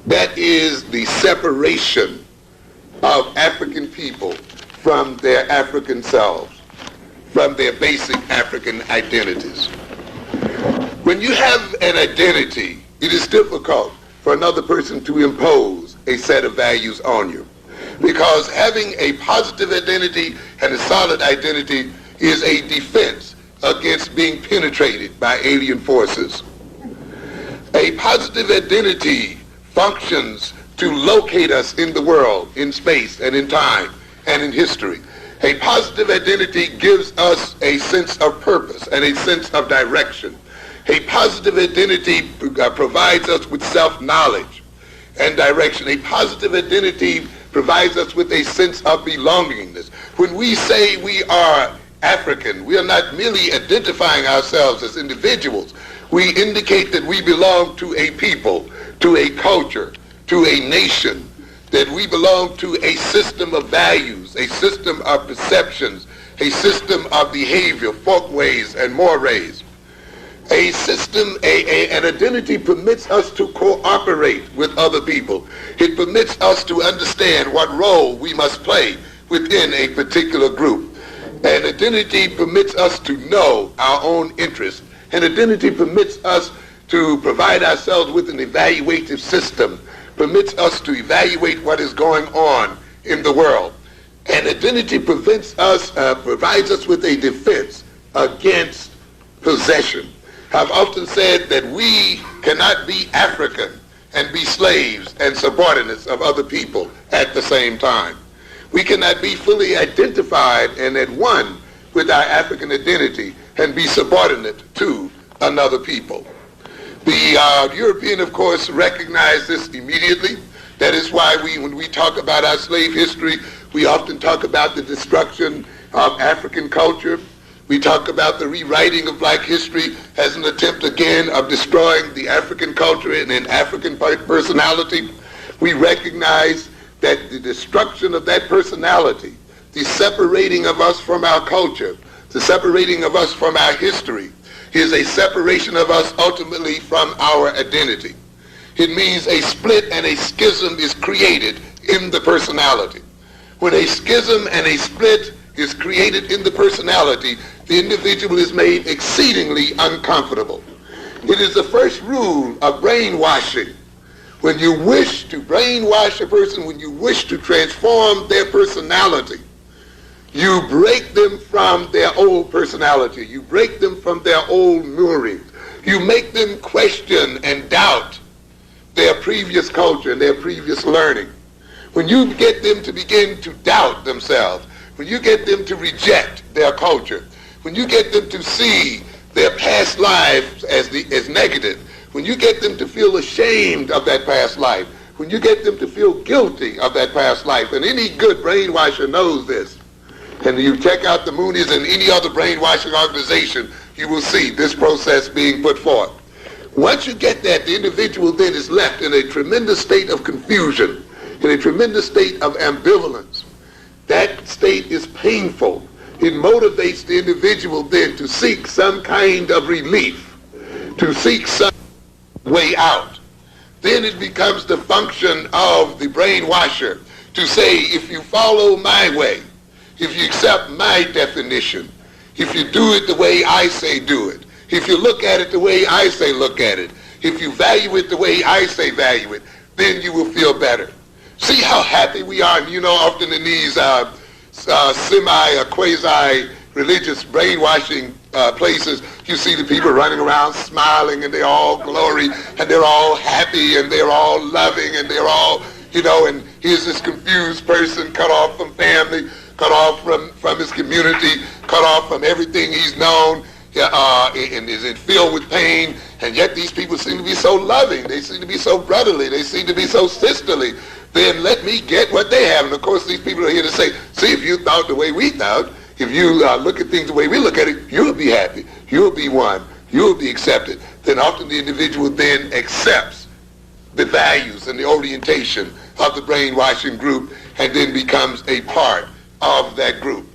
That is the separation of African people from their African selves, from their basic African identities. When you have an identity, it is difficult for another person to impose a set of values on you, because having a positive identity and a solid identity is a defense against being penetrated by alien forces. A positive identity functions to locate us in the world, in space and in time and in history. A positive identity gives us a sense of purpose and a sense of direction. A positive identity provides us with self-knowledge and direction. A positive identity provides us with a sense of belongingness. When we say we are African, we are not merely identifying ourselves as individuals. We indicate that we belong to a people, to a culture, to a nation, that we belong to a system of values, a system of perceptions, a system of behavior, folkways, and mores. A system, an identity permits us to cooperate with other people. It permits us to understand what role we must play within a particular group. An identity permits us to know our own interests. An identity permits us to provide ourselves with an evaluative system, permits us to evaluate what is going on in the world. An identity provides us with a defense against possession. I've often said that we cannot be African and be slaves and subordinates of other people at the same time. We cannot be fully identified and at one with our African identity and be subordinate to another people. The European, of course, recognized this immediately. That is why when we talk about our slave history, we often talk about the destruction of African culture. We talk about the rewriting of black history as an attempt again of destroying the African culture and an African personality. We recognize that the destruction of that personality, the separating of us from our culture, the separating of us from our history, is a separation of us ultimately from our identity. It means a split and a schism is created in the personality. When a schism and a split is created in the personality, the individual is made exceedingly uncomfortable. It is the first rule of brainwashing. When you wish to brainwash a person, when you wish to transform their personality, you break them from their old personality. You break them from their old moorings. You make them question and doubt their previous culture and their previous learning. When you get them to begin to doubt themselves, when you get them to reject their culture, when you get them to see their past lives as negative, when you get them to feel ashamed of that past life, when you get them to feel guilty of that past life, and any good brainwasher knows this, and you check out the Moonies and any other brainwashing organization, you will see this process being put forth. Once you get that, the individual then is left in a tremendous state of confusion, in a tremendous state of ambivalence. That state is painful. It motivates the individual then to seek some kind of relief, to seek some way out. Then it becomes the function of the brainwasher to say, if you follow my way, if you accept my definition, if you do it the way I say do it, if you look at it the way I say look at it, if you value it the way I say value it, then you will feel better. See how happy we are. And often in these quasi-religious brainwashing places, you see the people running around smiling, and they're all glory, and they're all happy, and they're all loving, and they're all, and here's this confused person cut off from family, cut off from his community, cut off from everything he's known, and is filled with pain, and yet these people seem to be so loving, they seem to be so brotherly, they seem to be so sisterly. Then let me get what they have. And of course these people are here to say, see, if you thought the way we thought, if you look at things the way we look at it, you'll be happy, you'll be one, you'll be accepted. Then often the individual then accepts the values and the orientation of the brainwashing group and then becomes a part of that group.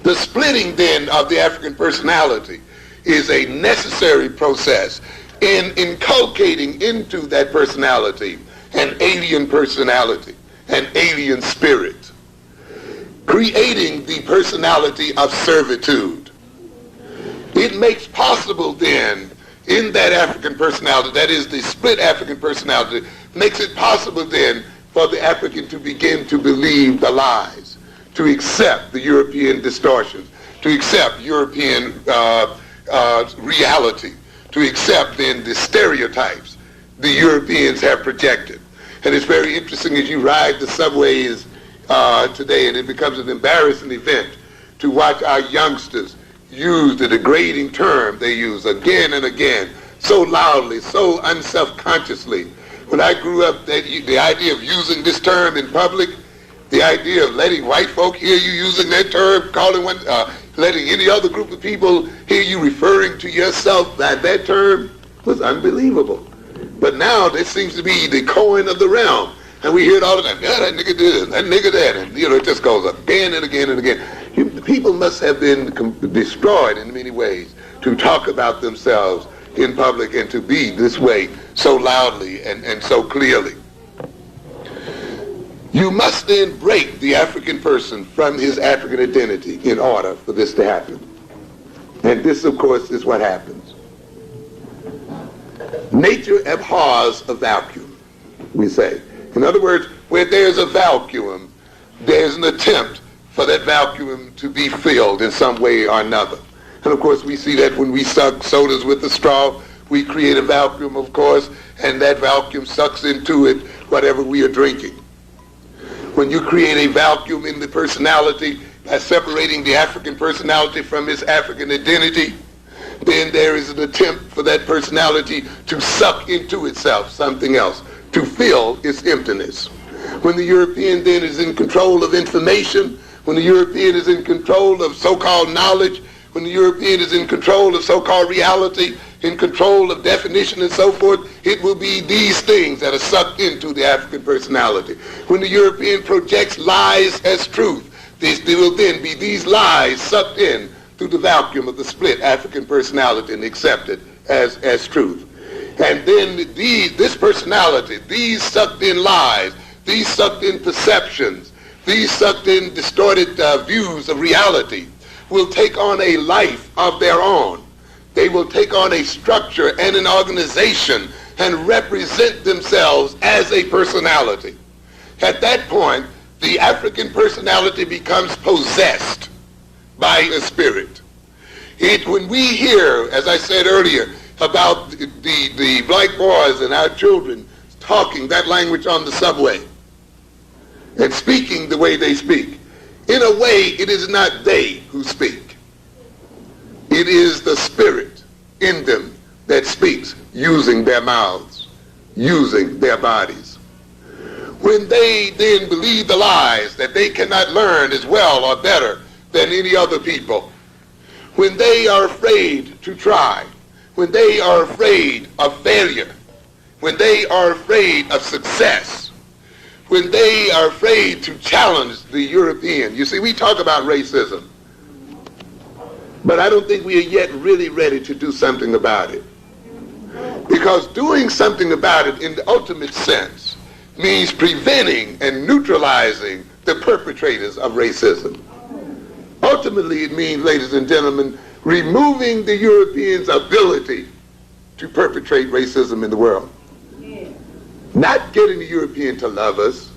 The splitting then of the African personality is a necessary process in inculcating into that personality an alien personality, an alien spirit, creating the personality of servitude. It makes possible then, in that African personality, that is the split African personality, makes it possible then for the African to begin to believe the lies, to accept the European distortions, to accept European reality, to accept then the stereotypes the Europeans have projected. And it's very interesting as you ride the subways today, and it becomes an embarrassing event to watch our youngsters use the degrading term they use again and again, so loudly, so unself-consciously. When I grew up, the idea of using this term in public, the idea of letting white folk hear you using that term, letting any other group of people hear you referring to yourself by that term, was unbelievable. But now this seems to be the coin of the realm. And we hear it all the time. Yeah, that nigga did, that nigga that. And, it just goes again and again and again. People must have been destroyed in many ways to talk about themselves in public and to be this way so loudly and so clearly. You must then break the African person from his African identity in order for this to happen. And this, of course, is what happens. Nature abhors a vacuum, we say. In other words, where there's a vacuum, there's an attempt for that vacuum to be filled in some way or another. And of course, we see that when we suck sodas with a straw, we create a vacuum, of course, and that vacuum sucks into it whatever we are drinking. When you create a vacuum in the personality by separating the African personality from its African identity, then there is an attempt for that personality to suck into itself something else, to fill its emptiness. When the European then is in control of information, when the European is in control of so-called knowledge, when the European is in control of so-called reality, in control of definition and so forth, it will be these things that are sucked into the African personality. When the European projects lies as truth, there will then be these lies sucked in through the vacuum of the split African personality and accepted as truth. And then this personality, these sucked in lies, these sucked in perceptions, these sucked in distorted views of reality will take on a life of their own. They will take on a structure and an organization and represent themselves as a personality. At that point, the African personality becomes possessed by a spirit. When we hear, as I said earlier, about the black boys and our children talking that language on the subway and speaking the way they speak, in a way it is not they who speak. It is the spirit in them that speaks, using their mouths, using their bodies. When they then believe the lies that they cannot learn as well or better than any other people, when they are afraid to try, when they are afraid of failure, when they are afraid of success, when they are afraid to challenge the European. You see, we talk about racism, but I don't think we are yet really ready to do something about it. Because doing something about it in the ultimate sense means preventing and neutralizing the perpetrators of racism. Ultimately, it means, ladies and gentlemen, removing the Europeans' ability to perpetrate racism in the world. Not getting the European to love us,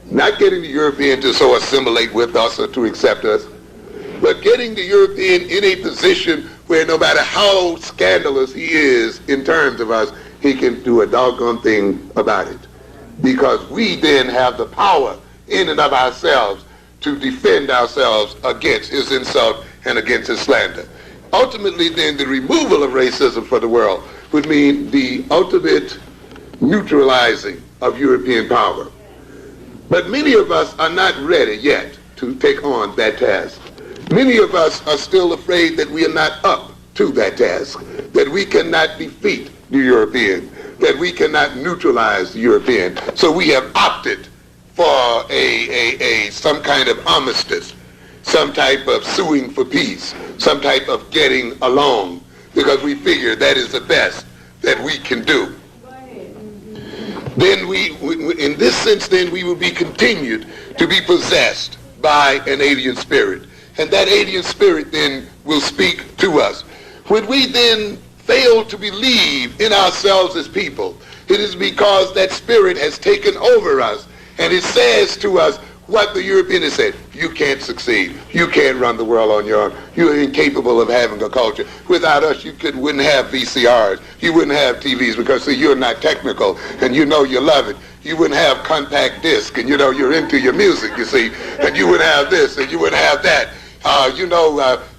not getting the European to so assimilate with us or to accept us, but getting the European in a position where no matter how scandalous he is in terms of us, he can do a doggone thing about it. Because we then have the power in and of ourselves to defend ourselves against his insult and against his slander. Ultimately, then, the removal of racism from the world would mean the ultimate neutralizing of European power. But many of us are not ready yet to take on that task. Many of us are still afraid that we are not up to that task, that we cannot defeat the European, that we cannot neutralize the European. So we have opted for some kind of armistice, some type of suing for peace, some type of getting along, because we figure that is the best that we can do. then in this sense, then we will be continued to be possessed by an alien spirit. And that alien spirit then will speak to us. When we then fail to believe in ourselves as people, it is because that spirit has taken over us, and it says to us what the European has said: you can't succeed. You can't run the world on your own. You're incapable of having a culture. Without us, you wouldn't have VCRs. You wouldn't have TVs because, see, you're not technical, and you know you love it. You wouldn't have compact disc, and you know you're into your music, you see, and you wouldn't have this, and you wouldn't have that.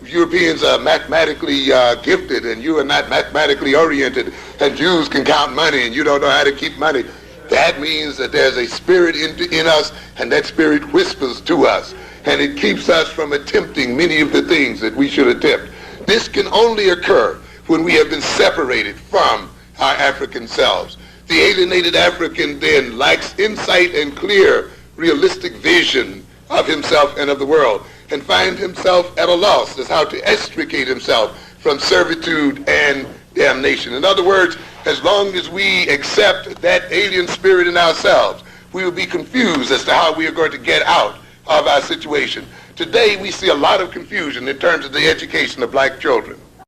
Europeans are mathematically gifted, and you are not mathematically oriented, and Jews can count money, and you don't know how to keep money. That means that there's a spirit in us, and that spirit whispers to us, and it keeps us from attempting many of the things that we should attempt. This can only occur when we have been separated from our African selves. The alienated African then lacks insight and clear, realistic vision of himself and of the world, and finds himself at a loss as how to extricate himself from servitude and damnation. In other words, as long as we accept that alien spirit in ourselves, we will be confused as to how we are going to get out of our situation. Today, we see a lot of confusion in terms of the education of black children.